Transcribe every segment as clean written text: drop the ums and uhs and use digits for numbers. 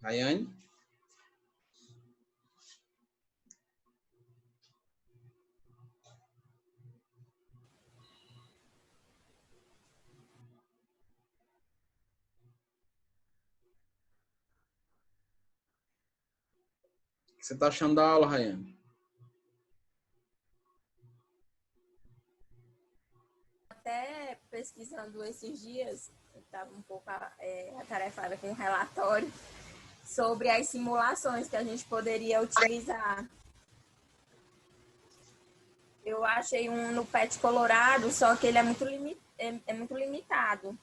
Rayane? O que você está achando da aula, Rayane? Até pesquisando esses dias, eu estava um pouco atarefada com um relatório sobre as simulações que a gente poderia utilizar. Eu achei um no PET Colorado, só que ele é muito limitado.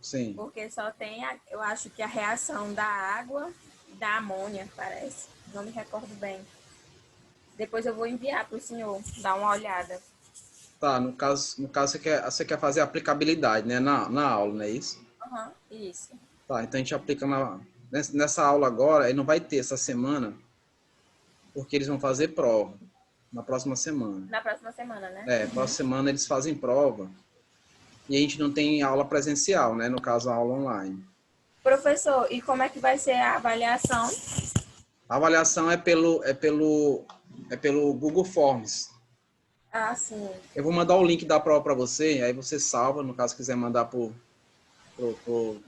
Sim. Porque só tem, eu acho que a reação da água e da amônia, parece. Não me recordo bem. Depois eu vou enviar para o senhor dar uma olhada. Tá, no caso você quer fazer aplicabilidade, né, na aula, não é isso? Uhum, isso. Tá, então a gente aplica nessa aula agora, e não vai ter essa semana, porque eles vão fazer prova na próxima semana. Na próxima semana, né? Próxima semana eles fazem prova e a gente não tem aula presencial, né, no caso a aula online. Professor, e como é que vai ser a avaliação? A avaliação é pelo Google Forms. Ah, sim. Eu vou mandar o link da prova para você, aí você salva, no caso quiser mandar pro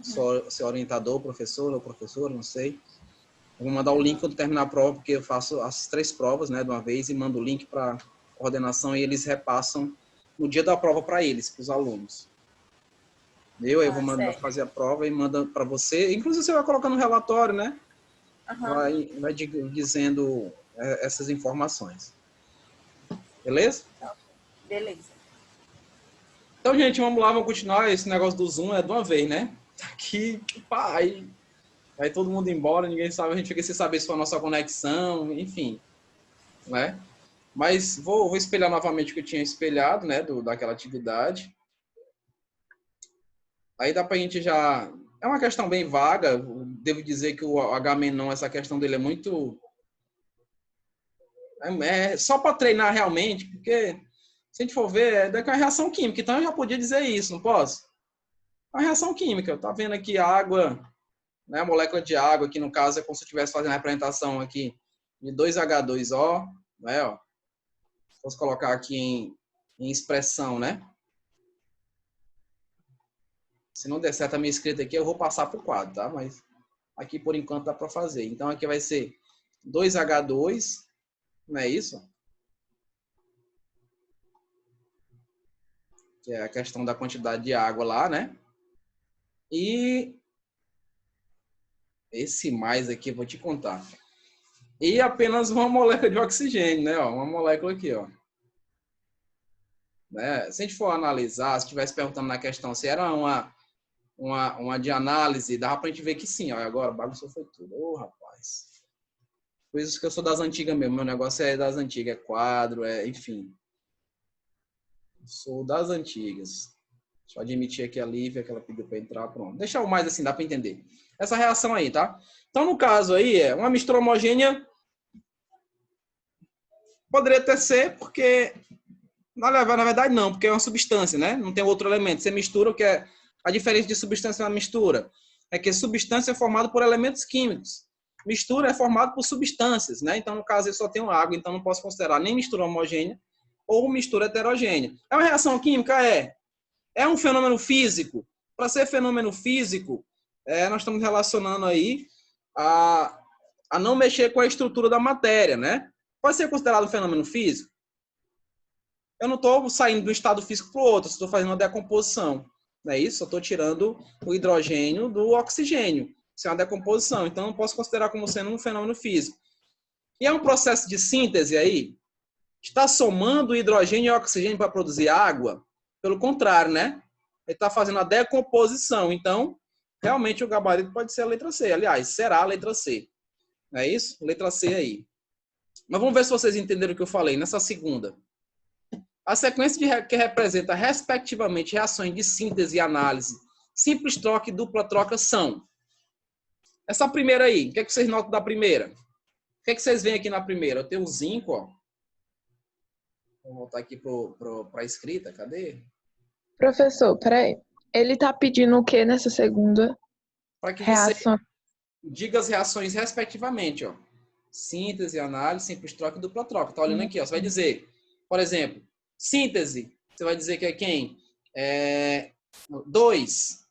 seu orientador, professor ou professora, não sei. Eu vou mandar o link quando terminar a prova, porque eu faço as 3 provas, né, de uma vez, e mando o link para coordenação e eles repassam no dia da prova para eles, para os alunos. Eu vou mandar fazer a prova e manda para você. Inclusive você vai colocar no relatório, né? Vai dizendo essas informações. Beleza? Beleza. Então, gente, vamos lá, vamos continuar. Esse negócio do Zoom é de uma vez, né? Aqui, pá, aí vai todo mundo embora, ninguém sabe, a gente fica sem saber se foi a nossa conexão, enfim, né? Mas vou espelhar novamente o que eu tinha espelhado, né, daquela atividade. Aí dá pra gente já... É uma questão bem vaga, devo dizer que o Agamenon, essa questão dele é muito... É só para treinar realmente, porque se a gente for ver, é uma reação química, então eu já podia dizer isso, não posso? É uma reação química, tá vendo aqui a água, né, a molécula de água, que no caso é como se eu estivesse fazendo a representação aqui de 2H2O, né, ó. Se fosse colocar aqui em expressão, né? Se não der certo a minha escrita aqui, eu vou passar para o quadro, tá? Mas aqui, por enquanto, dá para fazer. Então, aqui vai ser 2H2, não é isso? Que é a questão da quantidade de água lá, né? E esse mais aqui, eu vou te contar. E apenas uma molécula de oxigênio, né? Ó, uma molécula aqui, ó. Né? Se a gente for analisar, se estivesse perguntando na questão se era uma de análise, dava pra gente ver que sim. Ó, agora, bagunçou foi tudo. Ô, rapaz. Por isso que eu sou das antigas mesmo. Meu negócio é das antigas. É quadro, enfim. Sou das antigas. Deixa eu admitir aqui a Lívia, que ela pediu para entrar. Pronto. Deixa o mais assim, dá para entender. Essa reação aí, tá? Então, no caso aí, é uma mistura homogênea. Poderia até ser, porque... Na verdade, não, porque é uma substância, né? Não tem outro elemento. Você mistura, o que é a diferença de substância na mistura? É que substância é formada por elementos químicos. Mistura é formada por substâncias, né? Então, no caso, eu só tenho água, então não posso considerar nem mistura homogênea ou mistura heterogênea. É uma reação química? É um fenômeno físico. Para ser fenômeno físico, nós estamos relacionando aí a não mexer com a estrutura da matéria, né? Pode ser considerado um fenômeno físico? Eu não estou saindo de um estado físico para o outro, estou fazendo uma decomposição. Não é isso? Eu estou tirando o hidrogênio do oxigênio. Isso é uma decomposição. Então, não posso considerar como sendo um fenômeno físico. E é um processo de síntese aí? Está somando hidrogênio e oxigênio para produzir água? Pelo contrário, né? Ele está fazendo a decomposição. Então, realmente, o gabarito pode ser a letra C. Aliás, será a letra C. Não é isso? Letra C aí. Mas vamos ver se vocês entenderam o que eu falei nessa segunda. A sequência que representa, respectivamente, reações de síntese e análise, simples troca e dupla troca são. Essa primeira aí, o que é que vocês notam da primeira? O que é que vocês veem aqui na primeira? Eu tenho o zinco, ó. Vou voltar aqui para a escrita, cadê? Professor, peraí. Ele tá pedindo o que nessa segunda Para que reação? diga as reações respectivamente, ó. Síntese, análise, simples troca e dupla troca. Tá olhando aqui, ó. Você vai dizer, por exemplo, síntese. Você vai dizer que é quem? 2.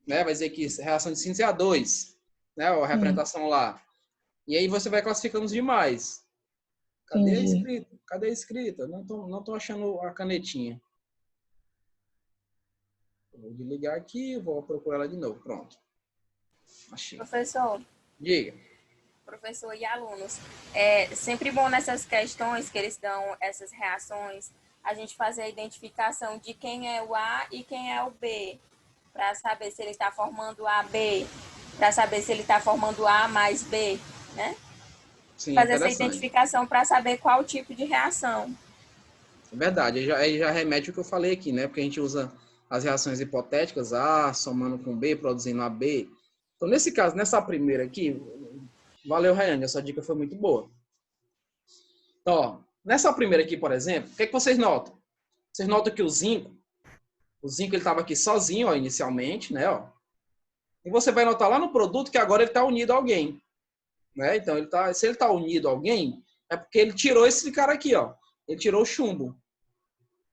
Né? Vai dizer que reação de síntese é a 2. Né? A representação lá. E aí você vai classificando os demais. Cadê a escrita? Cadê a escrita? Não tô achando a canetinha. Vou desligar aqui, vou procurar ela de novo. Pronto. Achei. Professor. Diga. Professor e alunos. É sempre bom nessas questões que eles dão essas reações, a gente fazer a identificação de quem é o A e quem é o B, para saber se ele está formando AB, para saber se ele está formando A mais B, né? Sim, Fazer essa identificação para saber qual tipo de reação. É verdade, aí já remete o que eu falei aqui, né? Porque a gente usa as reações hipotéticas, A somando com B, produzindo AB. Então, nesse caso, nessa primeira aqui, valeu, Rayane, essa dica foi muito boa. Então, ó, nessa primeira aqui, por exemplo, o que é que vocês notam? Vocês notam que o zinco ele estava aqui sozinho, ó, inicialmente, né? Ó. E você vai notar lá no produto que agora ele está unido a alguém. Né? Então, se ele está unido a alguém, é porque ele tirou esse cara aqui, ó. Ele tirou o chumbo.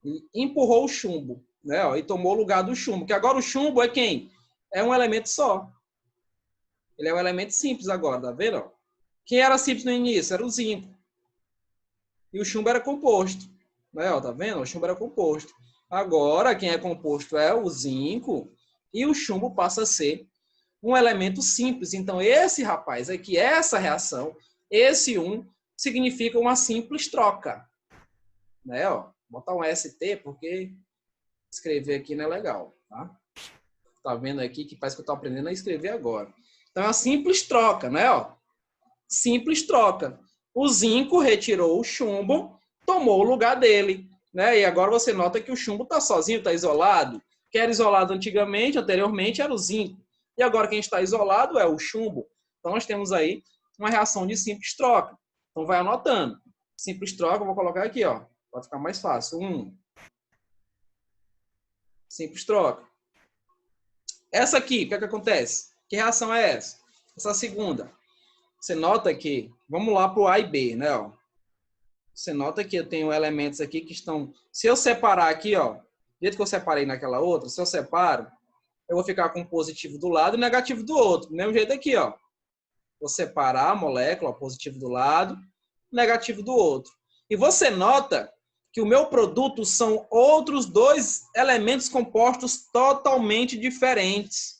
Ele empurrou o chumbo, né? Ó, e tomou o lugar do chumbo. Que agora o chumbo é quem? É um elemento só. Ele é um elemento simples agora, tá vendo? Ó? Quem era simples no início? Era o zinco. E o chumbo era composto. Né? Ó, tá vendo? O chumbo era composto. Agora, quem é composto é o zinco e o chumbo passa a ser um elemento simples. Então, esse rapaz aqui, essa reação, esse 1, significa uma simples troca. Né? Ó, botar um ST, porque escrever aqui não é legal. Tá vendo aqui que parece que eu estou aprendendo a escrever agora. Então, é uma simples troca, né? Ó, simples troca. O zinco retirou o chumbo, tomou o lugar dele. Né? E agora você nota que o chumbo está sozinho, está isolado. Quem era isolado anteriormente, era o zinco. E agora quem está isolado é o chumbo. Então, nós temos aí uma reação de simples troca. Então, vai anotando. Simples troca, eu vou colocar aqui, ó. Pode ficar mais fácil. 1. Simples troca. Essa aqui, o que é que acontece? Que reação é essa? Essa segunda. Você nota que, vamos lá para o A e B, né? Ó. Você nota que eu tenho elementos aqui que estão... Se eu separar aqui, ó, do jeito que eu separei naquela outra, se eu separo, eu vou ficar com positivo do lado e negativo do outro. Do mesmo jeito aqui, ó. Vou separar a molécula, ó, positivo do lado, negativo do outro. E você nota que o meu produto são outros 2 elementos compostos totalmente diferentes.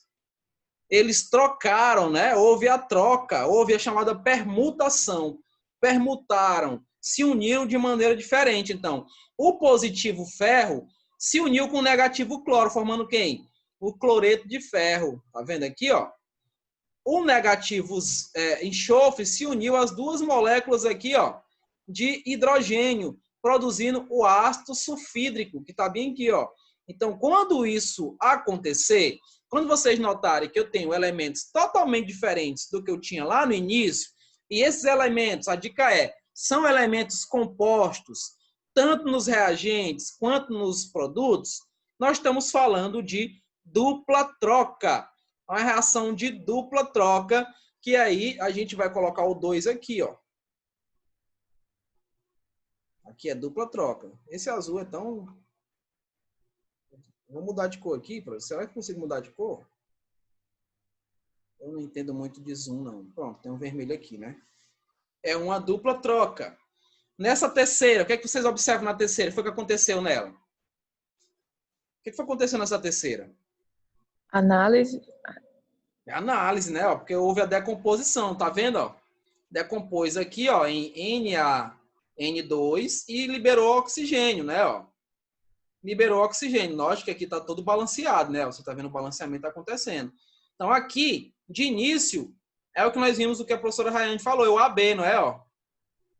Eles trocaram, né? Houve a troca, houve a chamada permutação. Permutaram, se uniram de maneira diferente. Então, o positivo ferro se uniu com o negativo cloro, formando quem? O cloreto de ferro. Tá vendo aqui, ó? O negativo enxofre se uniu às 2 moléculas aqui, ó, de hidrogênio, produzindo o ácido sulfídrico, que está bem aqui, ó. Então, quando isso acontecer, quando vocês notarem que eu tenho elementos totalmente diferentes do que eu tinha lá no início, e esses elementos, a dica são elementos compostos, tanto nos reagentes quanto nos produtos, nós estamos falando de dupla troca. Uma reação de dupla troca, que aí a gente vai colocar o 2 aqui, ó. Aqui é dupla troca. Esse azul é tão... Vou mudar de cor aqui, será que eu consigo mudar de cor? Eu não entendo muito de zoom, não. Pronto, tem um vermelho aqui, né? É uma dupla troca. Nessa terceira, o que é que vocês observam na terceira? O que foi que aconteceu nela? O que foi que aconteceu nessa terceira? Análise. É análise, né? Ó, porque houve a decomposição, tá vendo? Ó? Decompôs aqui, ó, em NaN2 e liberou oxigênio, né? Ó? Liberou oxigênio. Lógico que aqui está todo balanceado, né? Você está vendo o balanceamento acontecendo. Então, aqui, de início, é o que nós vimos do que a professora Rayane falou, é o AB, não é? Ó?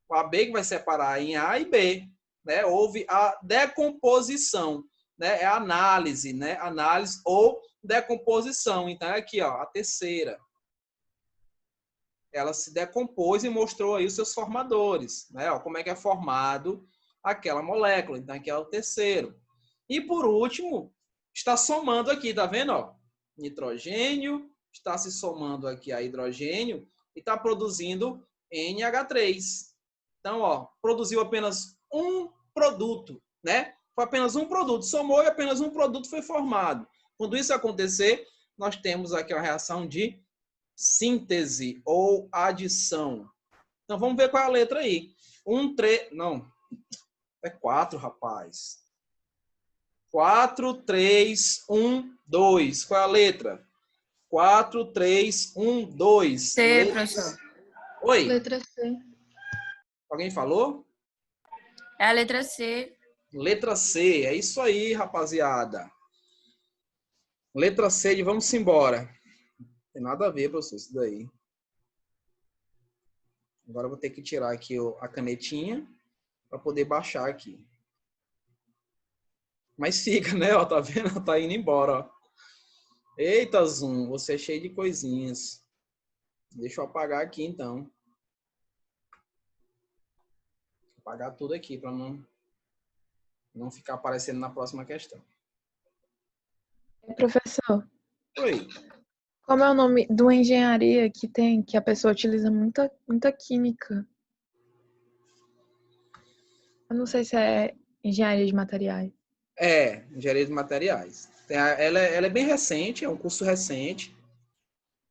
O AB que vai separar em A e B. Né? Houve a decomposição, né? É a análise, né? Análise ou decomposição. Então, é aqui, ó, a terceira. Ela se decompôs e mostrou aí os seus formadores, né? Ó, como é que é formado aquela molécula. Então, aqui é o terceiro. E, por último, está somando aqui, tá vendo? Ó? Nitrogênio está se somando aqui a hidrogênio e está produzindo NH3. Então, ó, produziu apenas um produto, né? Foi apenas um produto, somou e apenas um produto foi formado. Quando isso acontecer, nós temos aqui a reação de síntese ou adição. Então, vamos ver qual é a letra aí. 3... Não, é 4, rapaz. 4, 3, 1, 2. Qual é a letra? 4, 3, 1, 2. C, professor. Oi? Letra C. Alguém falou? É a letra C. Letra C. É isso aí, rapaziada. Letra C de vamos embora. Não tem nada a ver, professor, isso daí. Agora eu vou ter que tirar aqui a canetinha para poder baixar aqui. Mas fica, né? Ó, tá vendo? Tá indo embora, ó. Eita, Zoom, você é cheio de coisinhas. Deixa eu apagar aqui, então. Vou apagar tudo aqui para não ficar aparecendo na próxima questão. Professor, Oi. como é o nome de uma engenharia que a pessoa utiliza muita química? Eu não sei se é engenharia de materiais. É, engenharia de materiais. Ela é bem recente, é um curso recente.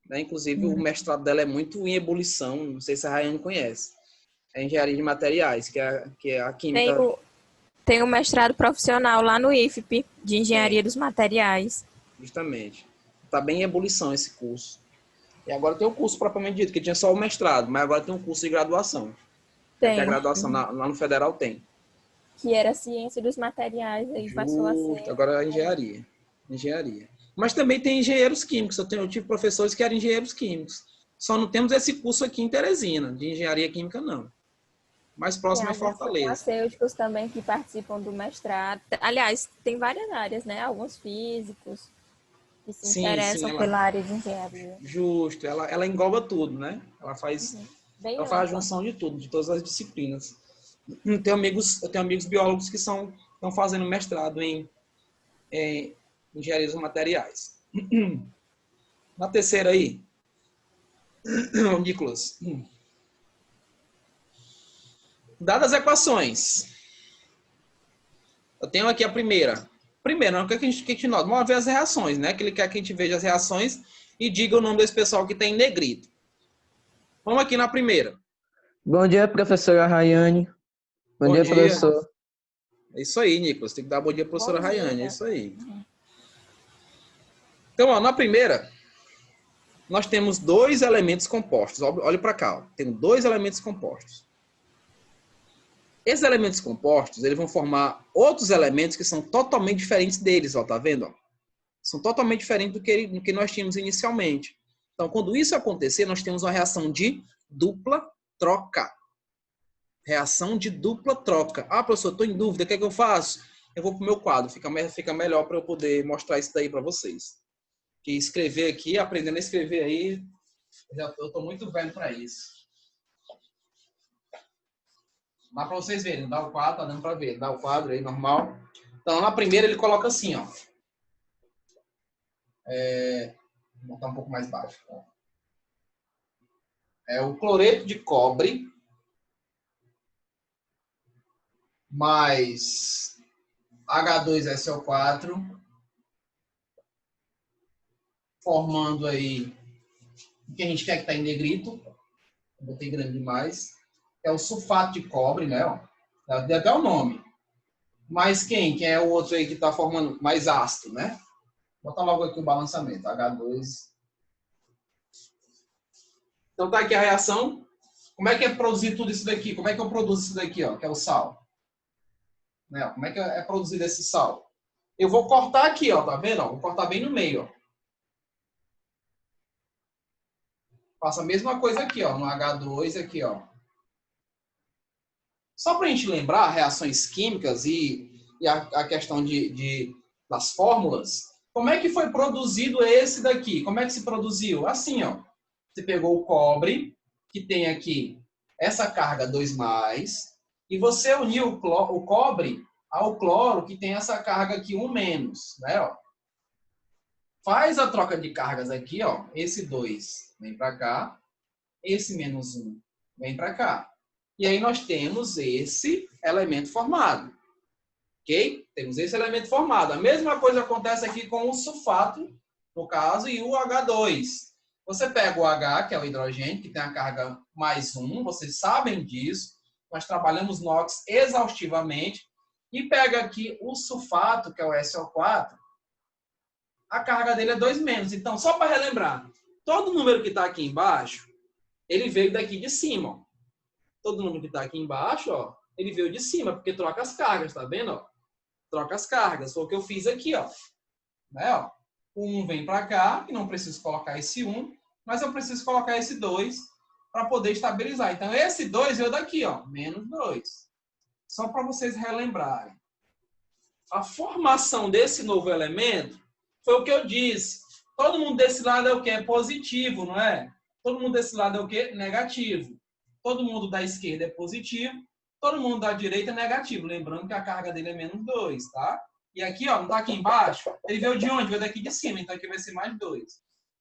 Né? Inclusive, o mestrado dela é muito em ebulição. Não sei se a Rayane conhece. É engenharia de materiais, que é a química. Tem um mestrado profissional lá no IFP, de Engenharia dos Materiais. Justamente. Está bem em ebulição esse curso. E agora tem o curso propriamente dito, que tinha só o mestrado, mas agora tem um curso de graduação. Tem. Que a graduação lá no Federal tem. Que era Ciência dos Materiais, aí passou a ser... Agora é engenharia. Engenharia. Mas também tem engenheiros químicos. Eu tive professores que eram engenheiros químicos. Só não temos esse curso aqui em Teresina, de engenharia química, não. Mais próximo é Fortaleza. Tem farmacêuticos também que participam do mestrado. Aliás, tem várias áreas, né? Alguns físicos que se interessam pela área de engenharia. Justo. Ela engloba tudo, né? Ela faz a junção de tudo, de todas as disciplinas. Eu tenho amigos biólogos que estão fazendo mestrado em engenharia dos materiais. Na terceira aí, Nicolas. Dadas as equações, eu tenho aqui a primeira. Primeiro, o que a gente nota? Vamos ver as reações, né? Que ele quer que a gente veja as reações e diga o nome desse pessoal que tem em negrito. Vamos aqui na primeira. Bom dia, professora Rayane. Bom dia, professor. É isso aí, Nicolas. Tem que dar bom dia, professora Rayane. É isso aí. Então, ó, na primeira, nós temos dois elementos compostos. Olha para cá. Ó. Tem dois elementos compostos. Esses elementos compostos, eles vão formar outros elementos que são totalmente diferentes deles, ó, tá vendo? Ó? São totalmente diferentes do que nós tínhamos inicialmente. Então, quando isso acontecer, nós temos uma reação de dupla troca. Reação de dupla troca. Ah, professor, estou em dúvida, o que é que eu faço? Eu vou para o meu quadro, fica melhor para eu poder mostrar isso daí para vocês. Que escrever aqui, aprendendo a escrever aí, eu estou muito velho para isso. Dá para vocês verem, dá o quadro, tá dando para ver. Dá o quadro aí, normal. Então, na primeira ele coloca assim, ó. Vou botar um pouco mais baixo. Ó. É o cloreto de cobre mais H2SO4 formando aí o que a gente quer que está em negrito. Botei grande demais. É o sulfato de cobre, né? Ó. Deu até o nome. Mas quem é o outro aí que está formando mais ácido, né? Bota logo aqui o balançamento. H2. Então tá aqui a reação. Como é que é produzir tudo isso daqui? Como é que eu produzo isso daqui, ó? Que é o sal. Né? Como é que é produzido esse sal? Eu vou cortar aqui, ó. Tá vendo? Ó? Vou cortar bem no meio, ó. Faço a mesma coisa aqui, ó. No H2 aqui, ó. Só para a gente lembrar reações químicas e a questão das fórmulas, como é que foi produzido esse daqui? Como é que se produziu? Assim, ó. Você pegou o cobre, que tem aqui essa carga 2+, e você uniu o cobre ao cloro, que tem essa carga aqui 1-, né? Ó. Faz a troca de cargas aqui, ó. Esse 2 vem para cá. Esse menos 1 vem para cá. E aí nós temos esse elemento formado. Ok? Temos esse elemento formado. A mesma coisa acontece aqui com o sulfato, no caso, e o H2. Você pega o H, que é o hidrogênio, que tem a carga mais 1. Vocês sabem disso. Nós trabalhamos NOx exaustivamente. E pega aqui o sulfato, que é o SO4. A carga dele é 2 menos. Então, só para relembrar, todo número que está aqui embaixo, ele veio daqui de cima. Ó. Todo número que está aqui embaixo, ó, ele veio de cima, porque troca as cargas, tá vendo? Ó? Troca as cargas. Foi o que eu fiz aqui, ó. Né, ó? O 1 vem para cá, e não preciso colocar esse 1, mas eu preciso colocar esse 2 para poder estabilizar. Então, esse 2 veio daqui, ó, menos 2. Só para vocês relembrarem. A formação desse novo elemento foi o que eu disse. Todo mundo desse lado é o quê? É positivo, não é? Todo mundo desse lado é o quê? Negativo. Todo mundo da esquerda é positivo. Todo mundo da direita é negativo. Lembrando que a carga dele é menos 2, tá? E aqui, ó, não tá aqui embaixo? Ele veio de onde? Veio daqui de cima. Então aqui vai ser mais 2.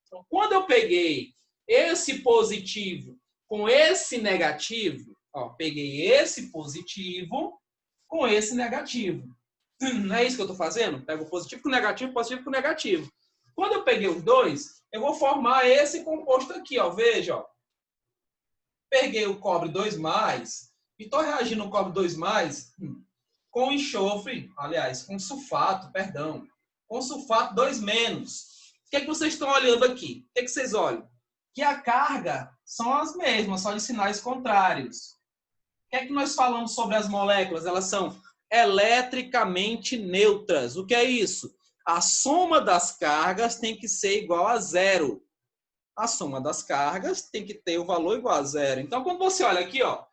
Então, quando eu peguei esse positivo com esse negativo, ó, peguei esse positivo com esse negativo. Não é isso que eu estou fazendo? Pego o positivo com o negativo com o negativo. Quando eu peguei os dois, eu vou formar esse composto aqui, ó. Veja, ó. Peguei o cobre 2+, e estou reagindo o cobre 2+, com enxofre, aliás, com sulfato, perdão. Com sulfato 2-. O que é que vocês estão olhando aqui? O que é que vocês olham? Que a carga são as mesmas, só de sinais contrários. O que é que nós falamos sobre as moléculas? Elas são eletricamente neutras. O que é isso? A soma das cargas tem que ser igual a 0. A soma das cargas tem que ter o valor igual a 0. Então, quando você olha aqui, ó,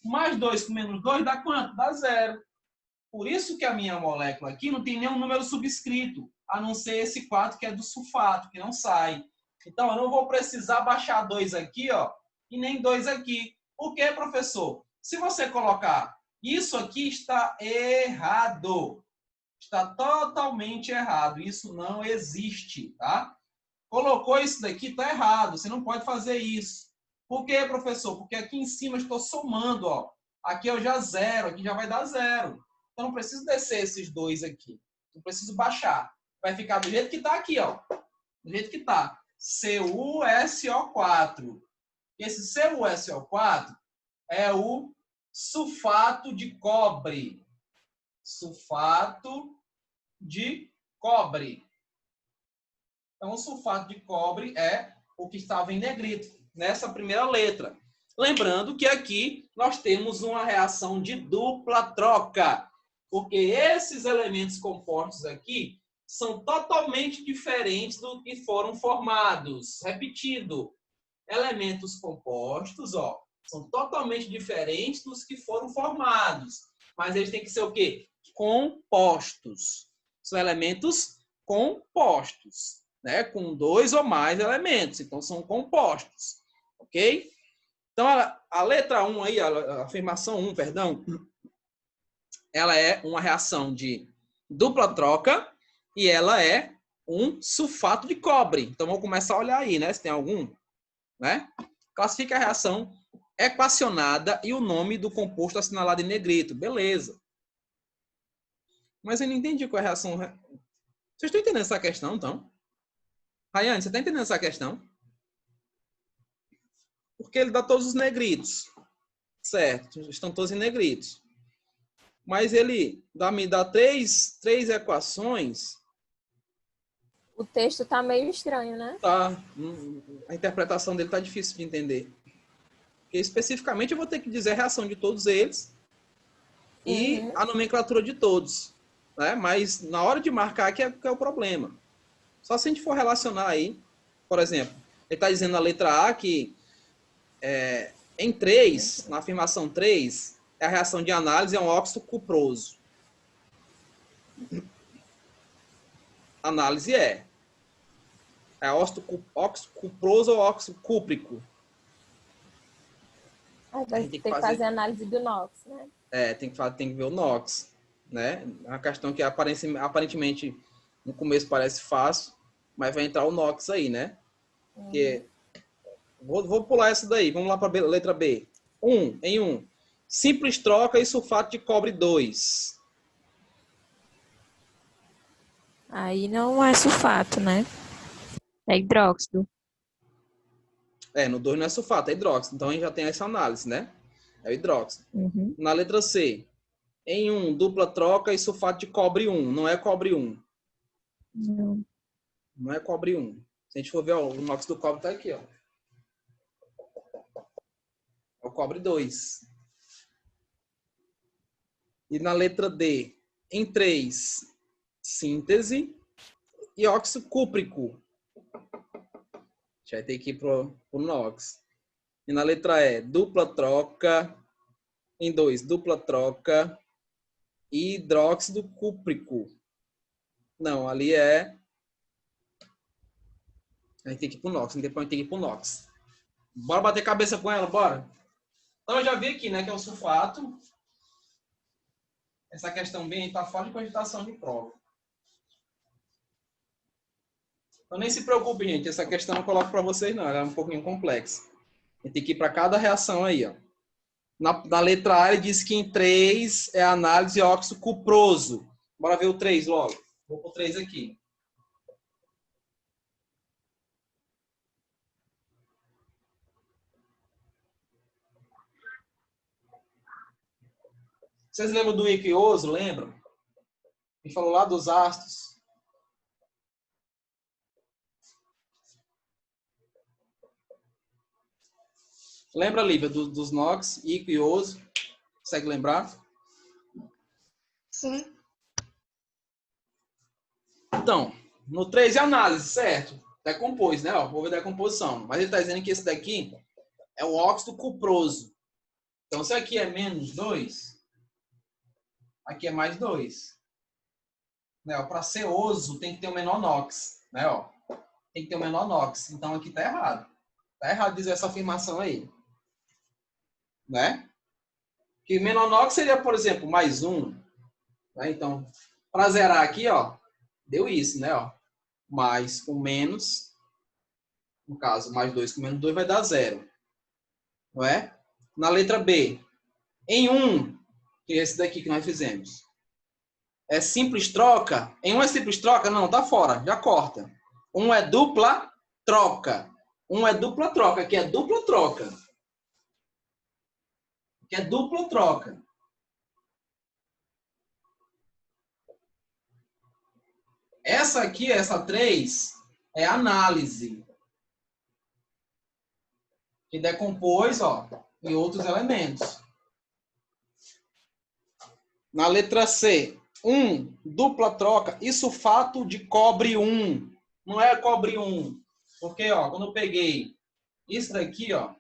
mais 2 com menos 2 dá quanto? Dá 0. Por isso que a minha molécula aqui não tem nenhum número subscrito, a não ser esse 4 que é do sulfato, que não sai. Então, eu não vou precisar baixar 2 aqui, ó, e nem 2 aqui. Por quê, professor? Se você colocar isso aqui, está errado. Está totalmente errado. Isso não existe, tá? Colocou isso daqui, está errado. Você não pode fazer isso. Por quê, professor? Porque aqui em cima eu estou somando, ó. Aqui eu já 0, aqui já vai dar 0. Então, não preciso descer esses 2 aqui. Não preciso baixar. Vai ficar do jeito que está aqui, ó. Do jeito que está. CuSO4. Esse CuSO4 é o sulfato de cobre. Sulfato de cobre. Então, o sulfato de cobre é o que estava em negrito, nessa primeira letra. Lembrando que aqui nós temos uma reação de dupla troca, porque esses elementos compostos aqui são totalmente diferentes do que foram formados. Repetido, elementos compostos, ó, são totalmente diferentes dos que foram formados. Mas eles têm que ser o quê? Compostos. São elementos compostos, né? Com 2 ou mais elementos. Então, são compostos. Ok? Então, a letra 1 aí, a afirmação 1, perdão, ela é uma reação de dupla troca e ela é um sulfato de cobre. Então, vamos começar a olhar aí, né? Se tem algum, né? Classifica a reação equacionada e o nome do composto assinalado em negrito. Beleza. Mas eu não entendi qual é a reação. Vocês estão entendendo essa questão, então? Rayane, você está entendendo essa questão? Porque ele dá todos os negritos. Certo, estão todos em negritos. Mas ele me dá três equações. O texto tá meio estranho, né? Tá. A interpretação dele tá difícil de entender. Porque especificamente eu vou ter que dizer a reação de todos eles e a nomenclatura de todos. Né? Mas na hora de marcar que é o problema. Só se a gente for relacionar aí, por exemplo, ele está dizendo na letra A que em 3, na afirmação 3, a reação de análise é um óxido cuproso. Análise é óxido cuproso ou óxido cúprico. Vai ter que fazer análise do NOx, né? Tem que ver o NOx. Né? A questão que aparentemente no começo parece fácil, Mas vai entrar o NOx aí, né? Porque... Vou pular essa daí. Vamos lá para a letra B. 1. Simples troca e sulfato de cobre 2. Aí não é sulfato, né? É hidróxido. No 2 não é sulfato, é hidróxido. Então a gente já tem essa análise, né? É o hidróxido. Uhum. Na letra C. Em 1, dupla troca e sulfato de cobre 1. Não é cobre 1. Não. Não é cobre 1. Se a gente for ver, ó, o NOx do cobre tá aqui, ó. É o cobre 2. E na letra D. Em 3, síntese e óxido cúprico. Já vai ter que ir pro NOx. E na letra E, dupla troca. Em 2, dupla troca e hidróxido cúprico. Não, ali é... A gente tem que ir pro NOx, depois a gente tem que ir pro NOx. Bora bater cabeça com ela, bora? Então eu já vi aqui, né, que é o sulfato. Essa questão bem está fora de cogitação de prova. Então nem se preocupe, gente. Essa questão eu não coloco para vocês, não. Ela é um pouquinho complexa. A gente tem que ir para cada reação aí, ó. Na letra A, ele diz que em 3 é a análise óxido cuproso. Bora ver o 3 logo. Vou pro 3 aqui. Vocês lembram do equioso? Lembram? Ele falou lá dos ácidos. Lembra, Lívia, dos NOx, equioso? Consegue lembrar? Sim. Então, no 3 é análise, certo? Decompôs, né? Ó, vou ver decomposição. Mas ele está dizendo que esse daqui é o óxido cuproso. Então, se aqui é menos 2, aqui é mais 2. Né? Para ser oso, tem que ter o menor NOx. Né? Ó, tem que ter o menor NOx. Então, aqui está errado. Está errado dizer essa afirmação aí. Né? Que menor NOx seria, por exemplo, mais 1. Né? Então, para zerar aqui, ó, deu isso, né? Ó. Mais com menos, no caso, mais 2 com menos 2 vai dar 0. Não é? Na letra B, em 1, que é esse daqui que nós fizemos, é simples troca? Em 1 é simples troca? Não, tá fora, já corta. 1 é dupla troca. 1 é dupla troca, que é dupla troca. Que é dupla troca. Essa aqui, essa 3, é análise. Que decompôs, ó, em outros elementos. Na letra C, 1, dupla troca e sulfato de cobre 1. Não é cobre 1. Porque, ó, quando eu peguei isso daqui, ó,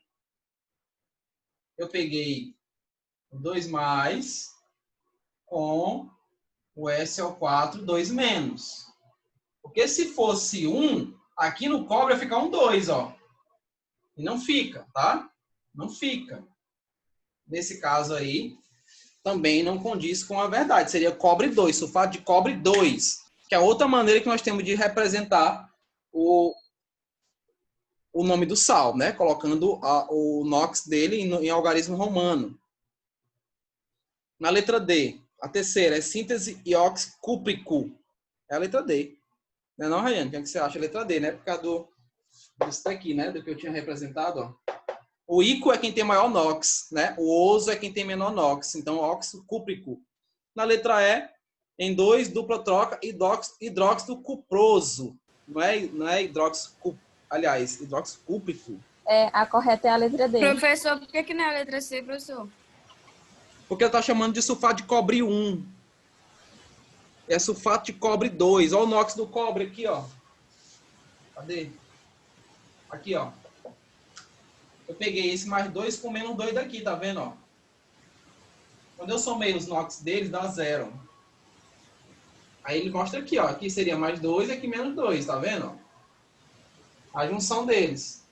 eu peguei o 2 mais com o SO4, 2 menos. Porque se fosse 1, aqui no cobre ia ficar um 2, ó. E não fica, tá? Não fica. Nesse caso aí, também não condiz com a verdade. Seria cobre 2, sulfato de cobre 2, que é outra maneira que nós temos de representar o nome do sal, né? Colocando o NOx dele em algarismo romano. Na letra D, a terceira é síntese e óxido cúprico. É a letra D. Não é não, Rayane? O que você acha? A letra D, né? Por causa disso daqui, né? Do que eu tinha representado, ó. O íquo é quem tem maior NOx, né? O oso é quem tem menor NOx. Então, óxido cúprico. Na letra E, em 2, dupla troca, hidróxido cuproso. Não é hidróxido, aliás, hidróxido cúprico. A correta é a letra D. Professor, por que não é a letra C, professor? Porque ela está chamando de sulfato de cobre 1. É sulfato de cobre 2. Olha o NOx do cobre aqui, ó. Cadê? Aqui, ó. Eu peguei esse mais 2 com menos 2 daqui, tá vendo, ó? Quando eu somei os NOx deles, dá 0. Aí ele mostra aqui, ó. Aqui seria mais 2 e aqui menos 2, tá vendo? A junção deles.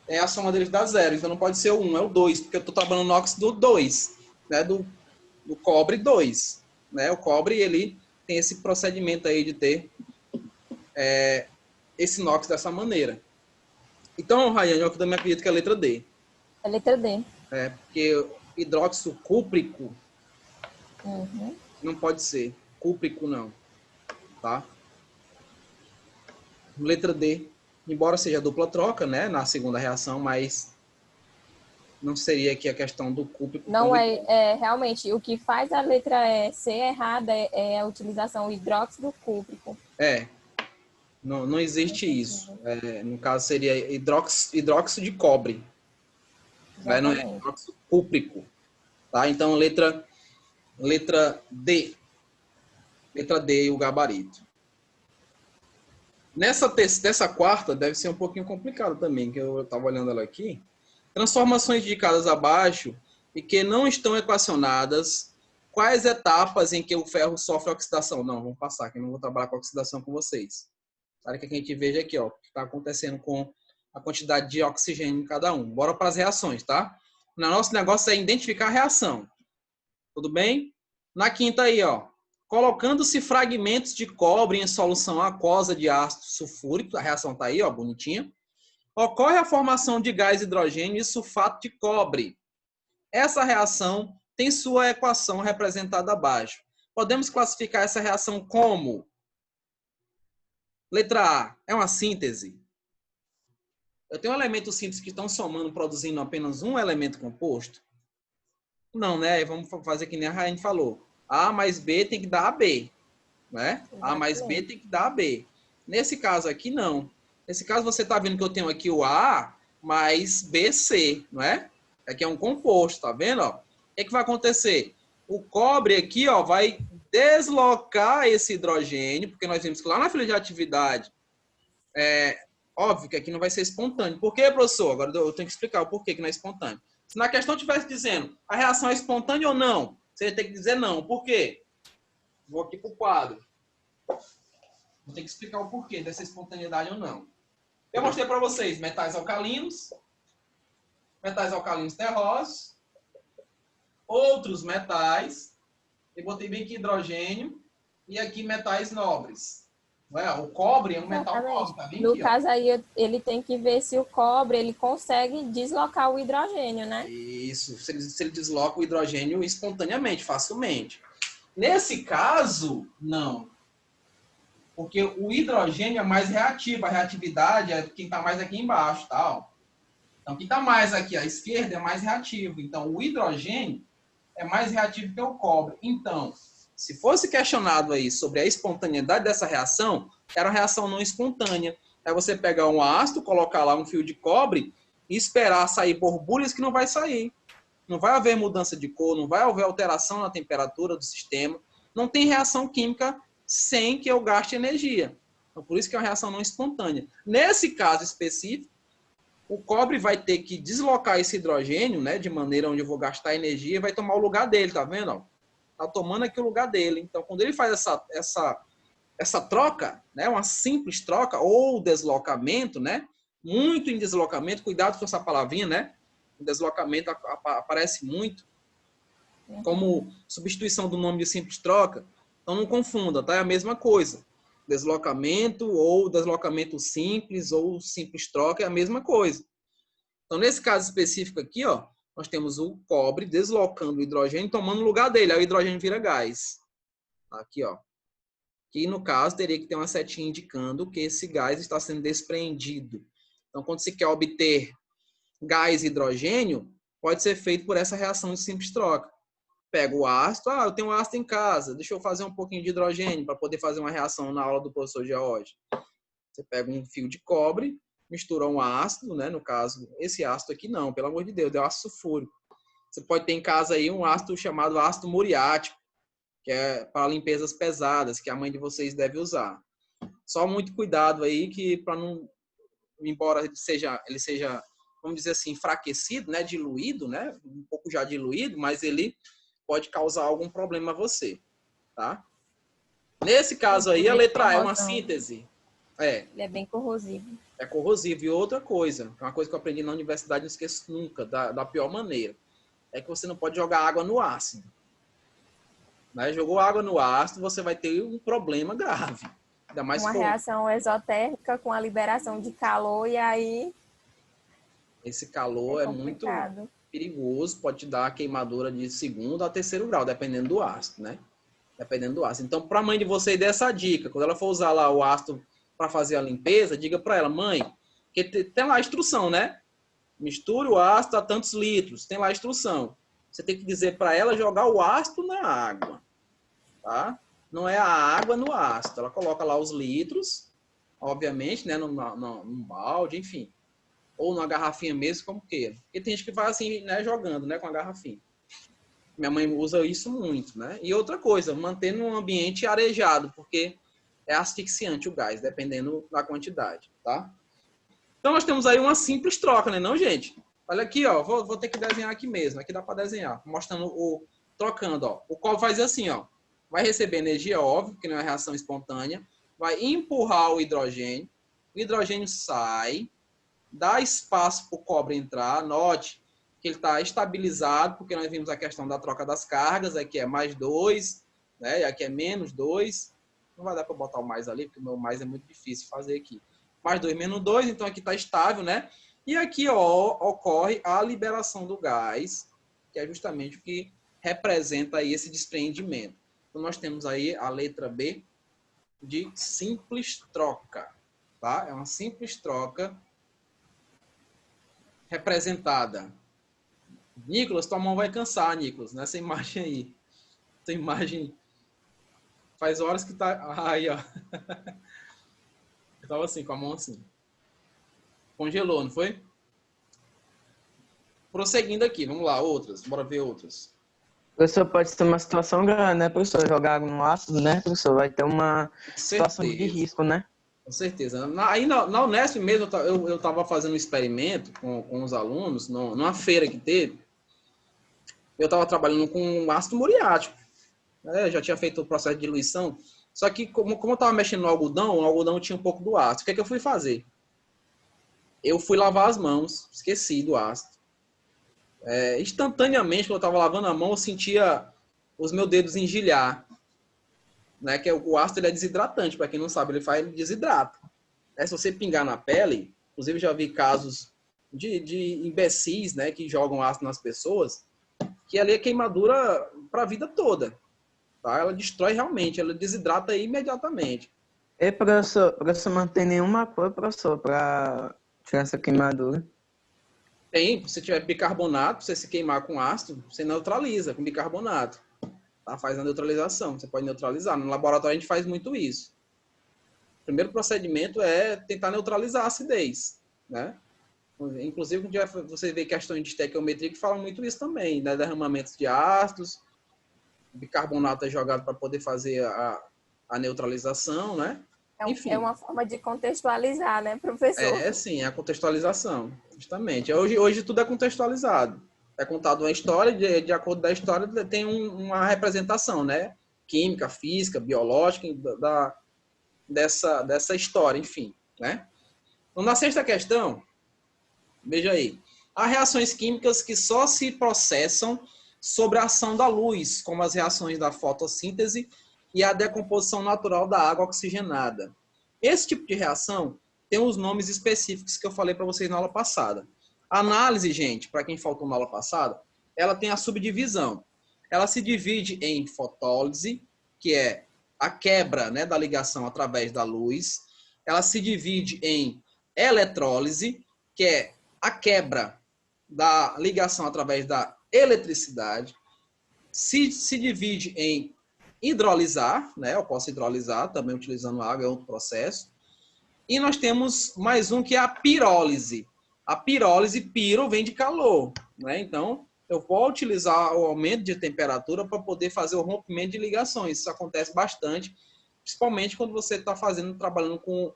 É a soma deles dá 0. Então não pode ser o 1, é o 2, porque eu tô trabalhando o NOx do 2, né? Do cobre 2. Né? O cobre, ele tem esse procedimento aí de ter esse NOx dessa maneira. Então, Rayane, eu também acredito que é a letra D. É a letra D. Porque hidróxido cúprico Uhum. não pode ser. Cúprico não. Tá? Letra D. Embora seja dupla troca, né? Na segunda reação, mas não seria aqui a questão do cúprico. Não é realmente, o que faz a letra E ser errada é a utilização do hidróxido cúprico. Não existe isso. No caso, seria hidróxido de cobre. Né? Não é hidróxido cúprico. Tá? Então, letra D. Letra D, o gabarito. Dessa quarta, deve ser um pouquinho complicado também, que eu estava olhando ela aqui. Transformações indicadas abaixo e que não estão equacionadas. Quais etapas em que o ferro sofre oxidação? Não, vamos passar, que eu não vou trabalhar com oxidação com vocês. Para que a gente veja aqui, ó, o que está acontecendo com a quantidade de oxigênio em cada um. Bora para as reações, tá? O nosso negócio é identificar a reação. Tudo bem? Na quinta aí, ó. Colocando-se fragmentos de cobre em solução aquosa de ácido sulfúrico, a reação está aí, ó, bonitinha. Ocorre a formação de gás hidrogênio e sulfato de cobre. Essa reação tem sua equação representada abaixo. Podemos classificar essa reação como? Letra A, é uma síntese. Eu tenho elementos simples que estão somando, produzindo apenas um elemento composto? Não, né? Vamos fazer que nem a Raine falou. A mais B tem que dar AB. Né? A mais B tem que dar AB. Nesse caso aqui, não. Nesse caso, você está vendo que eu tenho aqui o A mais BC, não é? Aqui é um composto, tá vendo? Ó? O que vai acontecer? O cobre aqui, ó, vai deslocar esse hidrogênio, porque nós vimos que lá na fila de atividade, óbvio que aqui não vai ser espontâneo. Por quê, professor? Agora eu tenho que explicar o porquê que não é espontâneo. Se na questão estivesse dizendo a reação é espontânea ou não, você ia ter que dizer não. Por quê? Vou aqui para o quadro. Vou ter que explicar o porquê dessa espontaneidade ou não. Eu mostrei para vocês metais alcalinos terrosos, outros metais, eu botei bem aqui hidrogênio, e aqui metais nobres. O cobre é um metal nobre, tá bem no aqui, caso aí, ele tem que ver se o cobre ele consegue deslocar o hidrogênio, né? Isso, se ele desloca o hidrogênio espontaneamente, facilmente. Nesse caso, não. Porque o hidrogênio é mais reativo, a reatividade é quem está mais aqui embaixo, tá? Então, quem está mais aqui à esquerda é mais reativo. Então, o hidrogênio é mais reativo que o cobre. Então, se fosse questionado aí sobre a espontaneidade dessa reação, era uma reação não espontânea. É você pegar um ácido, colocar lá um fio de cobre e esperar sair borbulhas que não vai sair. Não vai haver mudança de cor, não vai haver alteração na temperatura do sistema. Não tem reação química sem que eu gaste energia. Então, por isso que é uma reação não espontânea. Nesse caso específico, o cobre vai ter que deslocar esse hidrogênio, né, de maneira onde eu vou gastar energia e vai tomar o lugar dele, tá vendo? Tá tomando aqui o lugar dele. Então, quando ele faz essa troca, né, uma simples troca ou deslocamento, né, muito em deslocamento, cuidado com essa palavrinha, né, o deslocamento aparece muito como substituição do nome de simples troca. Então, não confunda, tá? É a mesma coisa. Deslocamento ou deslocamento simples ou simples troca é a mesma coisa. Então, nesse caso específico aqui, ó, nós temos o cobre deslocando o hidrogênio e tomando o lugar dele. Aí o hidrogênio vira gás. Aqui, ó. Que, no caso, teria que ter uma setinha indicando que esse gás está sendo despreendido. Então, quando se quer obter gás e hidrogênio, pode ser feito por essa reação de simples troca. Pega o ácido, eu tenho um ácido em casa, deixa eu fazer um pouquinho de hidrogênio para poder fazer uma reação na aula do professor George. Você pega um fio de cobre, mistura um ácido, né? No caso, esse ácido aqui não, pelo amor de Deus, é ácido sulfúrico. Você pode ter em casa aí um ácido chamado ácido muriático, que é para limpezas pesadas, que a mãe de vocês deve usar. Só muito cuidado aí, que para não, embora ele seja, vamos dizer assim, enfraquecido, né? Diluído, né? Um pouco já diluído, mas ele pode causar algum problema a você, tá? Nesse caso aí, a letra A é uma síntese. Ele é bem corrosivo. É corrosivo. E outra coisa, uma coisa que eu aprendi na universidade, não esqueço nunca, da pior maneira, é que você não pode jogar água no ácido. Né? Jogou água no ácido, você vai ter um problema grave. Ainda mais Uma se for reação exotérmica com a liberação de calor e aí esse é calor é muito complicado. perigoso, pode te dar queimadura de segundo a terceiro grau, dependendo do ácido, né? Dependendo do ácido. Então, para a mãe de você dê essa dica, quando ela for usar lá o ácido para fazer a limpeza, diga para ela, mãe, que tem lá a instrução, né? Misture o ácido a tantos litros, tem lá a instrução. Você tem que dizer para ela jogar o ácido na água, tá? Não é a água no ácido. Ela coloca lá os litros, obviamente, né? Num balde, enfim. Ou numa garrafinha mesmo, como queira. Porque tem gente que vai assim, né? Jogando, né? Com a garrafinha. Minha mãe usa isso muito, né? E outra coisa, manter num ambiente arejado, porque é asfixiante o gás, dependendo da quantidade, tá? Então, nós temos aí uma simples troca, né, não, gente? Olha aqui, ó, vou ter que desenhar aqui mesmo. Aqui dá para desenhar, mostrando trocando, ó. O cobre faz assim, ó. Vai receber energia, óbvio, que não é reação espontânea. Vai empurrar o hidrogênio sai, dá espaço para o cobre entrar. Note que ele está estabilizado, porque nós vimos a questão da troca das cargas. Aqui é mais 2, né? E aqui é menos 2. Não vai dar para botar o mais ali, porque o meu mais é muito difícil fazer aqui. Mais 2 menos 2, então aqui está estável, né? E aqui ó, ocorre a liberação do gás, que é justamente o que representa aí esse despreendimento. Então nós temos aí a letra B de simples troca, tá? É uma simples troca representada. Nicolas, tua mão vai cansar, Nicolas, nessa imagem aí. Essa imagem faz horas que tá... Aí, ó. Eu tava assim, com a mão assim. Congelou, não foi? Prosseguindo aqui, vamos lá, outras. Bora ver outras. Professor, pode ser uma situação grande, né, professor? Jogar água no ácido, né, professor? Vai ter uma situação de risco, né? Com certeza. Aí na Unesp mesmo, eu estava fazendo um experimento com os alunos, numa feira que teve. Eu estava trabalhando com ácido muriático. Né? Eu já tinha feito o processo de diluição. Só que, como eu estava mexendo no algodão, o algodão tinha um pouco do ácido. O que é que eu fui fazer? Eu fui lavar as mãos, esqueci do ácido. Instantaneamente, quando eu estava lavando a mão, eu sentia os meus dedos engelhar. Né? Que o ácido ele é desidratante, para quem não sabe, ele desidrata. Se você pingar na pele, inclusive já vi casos de imbecis, né, que jogam ácido nas pessoas, que ali é queimadura para a vida toda. Tá? Ela destrói realmente, ela desidrata imediatamente. E, professor, não tem nenhuma cor, professor, para tirar essa queimadura? Tem, se tiver bicarbonato, você se queimar com ácido, você neutraliza com bicarbonato. Tá? Faz a neutralização, você pode neutralizar. No laboratório a gente faz muito isso. O primeiro procedimento é tentar neutralizar a acidez, né? Inclusive, você vê questões de estequiometria que falam muito isso também, né? Derramamentos de ácidos, bicarbonato é jogado para poder fazer a neutralização, né? Enfim. É uma forma de contextualizar, né, professor? Sim, é a contextualização, justamente. Hoje tudo é contextualizado. É contado uma história, de acordo da história, tem uma representação, né? Química, física, biológica, dessa história, enfim, né? Então, na sexta questão, veja aí. Há reações químicas que só se processam sobre a ação da luz, como as reações da fotossíntese e a decomposição natural da água oxigenada. Esse tipo de reação tem os nomes específicos que eu falei para vocês na aula passada. A análise, gente, para quem faltou na aula passada, ela tem a subdivisão. Ela se divide em fotólise, que é a quebra, né, da ligação através da luz. Ela se divide em eletrólise, que é a quebra da ligação através da eletricidade. Se divide em hidrolisar, né? Eu posso hidrolisar também utilizando água, é outro processo. E nós temos mais um que é a pirólise. A pirólise, piro, vem de calor, né? Então, eu vou utilizar o aumento de temperatura para poder fazer o rompimento de ligações. Isso acontece bastante, principalmente quando você está trabalhando com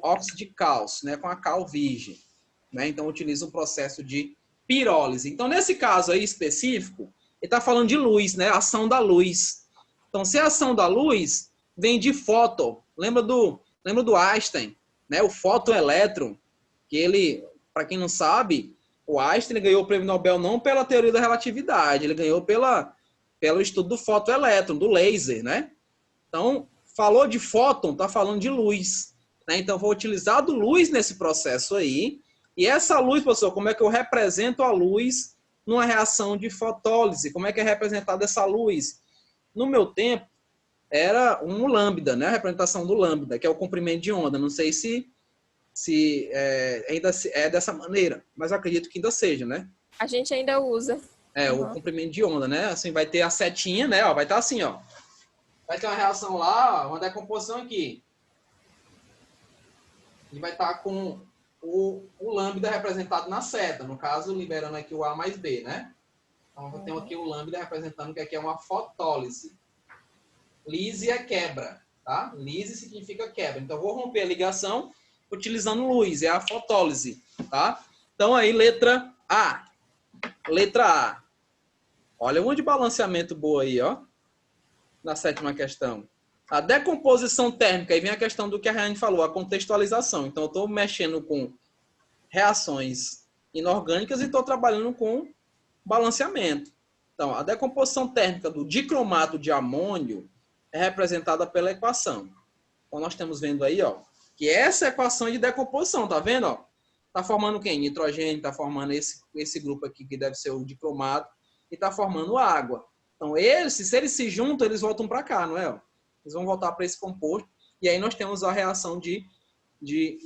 óxido de cálcio, né? Com a cal virgem, né? Então, utiliza um processo de pirólise. Então, nesse caso aí específico, ele está falando de luz, né? Ação da luz. Então, se a ação da luz vem de fóton, lembra do Einstein, né? O fotoelétron, que ele, para quem não sabe, o Einstein ganhou o prêmio Nobel não pela teoria da relatividade, ele ganhou pelo estudo do fotoelétron, do laser, né? Então, Falou de fóton, está falando de luz. Né? Então, vou utilizar do luz nesse processo aí. E essa luz, professor, como é que eu represento a luz numa reação de fotólise? Como é que é representada essa luz? No meu tempo, era um lambda, né? A representação do lambda, que é o comprimento de onda. Não sei se ainda é dessa maneira, mas eu acredito que ainda seja, né? A gente ainda usa. O comprimento de onda, né? Assim, vai ter a setinha, né? Ó, vai estar assim, ó. Vai ter uma reação lá, uma decomposição aqui. E vai estar com o lambda representado na seta. No caso, liberando aqui o A mais B, né? Então, eu tenho aqui o lambda representando que aqui é uma fotólise. Lise é quebra, tá? Lise significa quebra. Então, eu vou romper a ligação utilizando luz. É a fotólise, tá? Então, aí, letra A. Letra A. Olha uma de balanceamento boa aí, ó. Na 7ª questão. A decomposição térmica. Aí vem a questão do que a Rayane falou, a contextualização. Então, eu estou mexendo com reações inorgânicas e estou trabalhando com balanceamento. Então, a decomposição térmica do dicromato de amônio é representada pela equação. Então, nós estamos vendo aí, ó, que essa equação é de decomposição, tá vendo, ó? Tá formando quem? Nitrogênio, tá formando esse grupo aqui, que deve ser o dicromato, e tá formando água. Então, se eles se juntam, eles voltam para cá, não é? Ó? Eles vão voltar para esse composto. E aí nós temos a reação de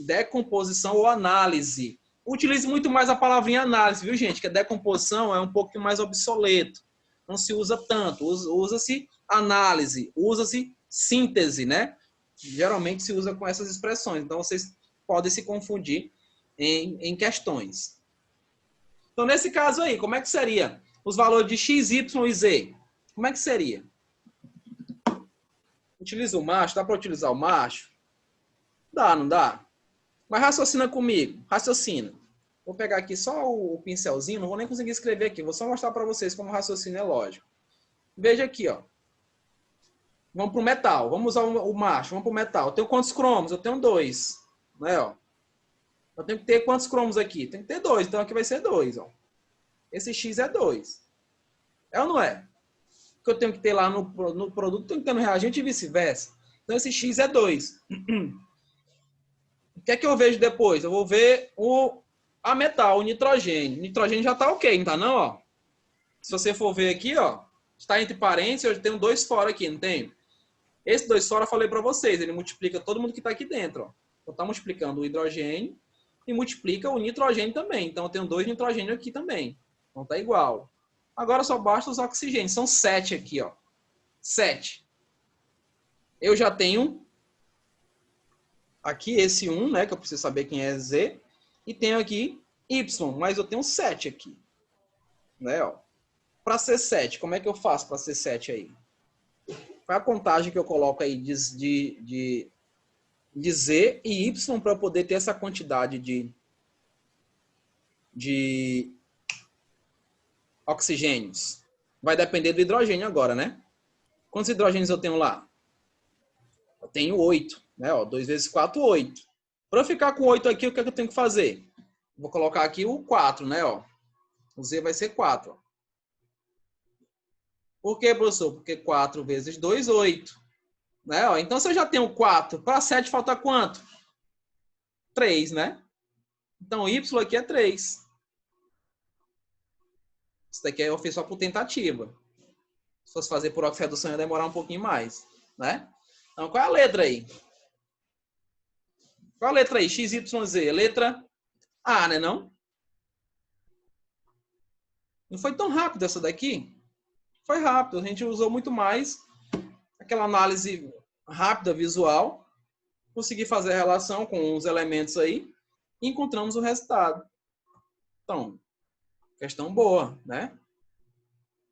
decomposição ou análise. Utilize muito mais a palavrinha análise, viu, gente? Que a decomposição é um pouco mais obsoleto. Não se usa tanto. Usa-se análise, usa-se síntese, né? Geralmente se usa com essas expressões. Então, vocês podem se confundir em questões. Então, nesse caso aí, como é que seria? Os valores de x, y e z. Como é que seria? Utiliza o macho? Dá para utilizar o macho? Dá, não dá? Mas raciocina comigo. Raciocina. Vou pegar aqui só o pincelzinho. Não vou nem conseguir escrever aqui. Vou só mostrar para vocês como o raciocínio é lógico. Veja aqui, ó. Vamos para o metal. Vamos usar o macho. Vamos para o metal. Eu tenho quantos cromos? Eu tenho 2. Né, ó? Eu tenho que ter quantos cromos aqui? Tem que ter 2. Então aqui vai ser 2, ó. Esse X é 2. É ou não é? O que eu tenho que ter lá no produto, tenho que ter no reagente e vice-versa. Então esse X é 2. O que é que eu vejo depois? Eu vou ver a metal, o nitrogênio. O nitrogênio já está ok, não está não? Ó? Se você for ver aqui, ó, está entre parênteses, eu tenho 2 fora aqui, não tem? Esse 2 fora eu falei para vocês, ele multiplica todo mundo que está aqui dentro. Ó. Então está multiplicando o hidrogênio e multiplica o nitrogênio também. Então eu tenho 2 nitrogênio aqui também. Então está igual. Agora só basta os oxigênios. São 7 aqui, ó. 7. Eu já tenho aqui esse 1, né? Que eu preciso saber quem é Z. E tenho aqui Y, mas eu tenho 7 aqui. Né, ó. Para ser 7, como é que eu faço para ser 7 aí? Qual é a contagem que eu coloco aí de Z e Y para eu poder ter essa quantidade de oxigênios? Vai depender do hidrogênio agora, né? Quantos hidrogênios eu tenho lá? Eu tenho 8, né? Ó, 2 vezes 4, 8. Para eu ficar com 8 aqui, o que é que eu tenho que fazer? Vou colocar aqui o 4, né? Ó. O Z vai ser 4. Ó. Por quê, professor? Porque 4 vezes 2, 8. Né? Ó, então, se eu já tenho 4, para 7 falta quanto? 3, né? Então, Y aqui é 3. Isso daqui eu fiz só por tentativa. Se fosse fazer por oxirredução, ia demorar um pouquinho mais. Né? Então, qual é a letra aí? Qual a letra aí? X, Y, Z. Letra A, né não? Não foi tão rápido essa daqui? Foi rápido. A gente usou muito mais aquela análise rápida, visual. Consegui fazer a relação com os elementos aí. E encontramos o resultado. Então, questão boa, né?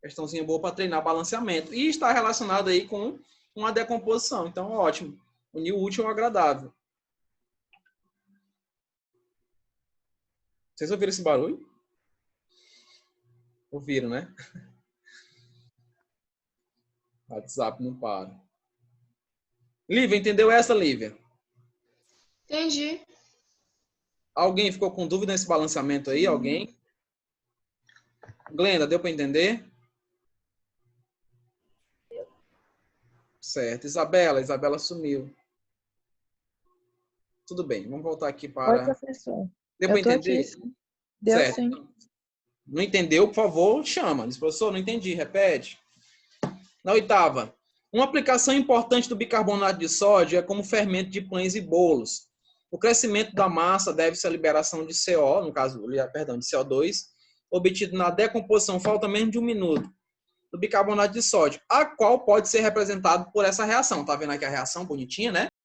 Questãozinha boa para treinar balanceamento. E está relacionado aí com uma decomposição. Então, ótimo. Unir o útil ao agradável. Vocês ouviram esse barulho? Ouviram, né? WhatsApp não para. Lívia, entendeu essa, Lívia? Entendi. Alguém ficou com dúvida nesse balanceamento aí? Alguém? Glenda, deu para entender? Certo. Isabela sumiu. Tudo bem, vamos voltar aqui Oi, para... professor. Deu para Eu tô entender? aqui, sim. Deu Certo. sim. Não entendeu, por favor, chama. Diz, professor, não entendi, repete. Na 8ª, uma aplicação importante do bicarbonato de sódio é como fermento de pães e bolos. O crescimento da massa deve-se à liberação de CO, no caso, perdão, de CO2, obtido na decomposição, falta menos de 1 minuto, do bicarbonato de sódio, a qual pode ser representado por essa reação. Tá vendo aqui a reação bonitinha, né?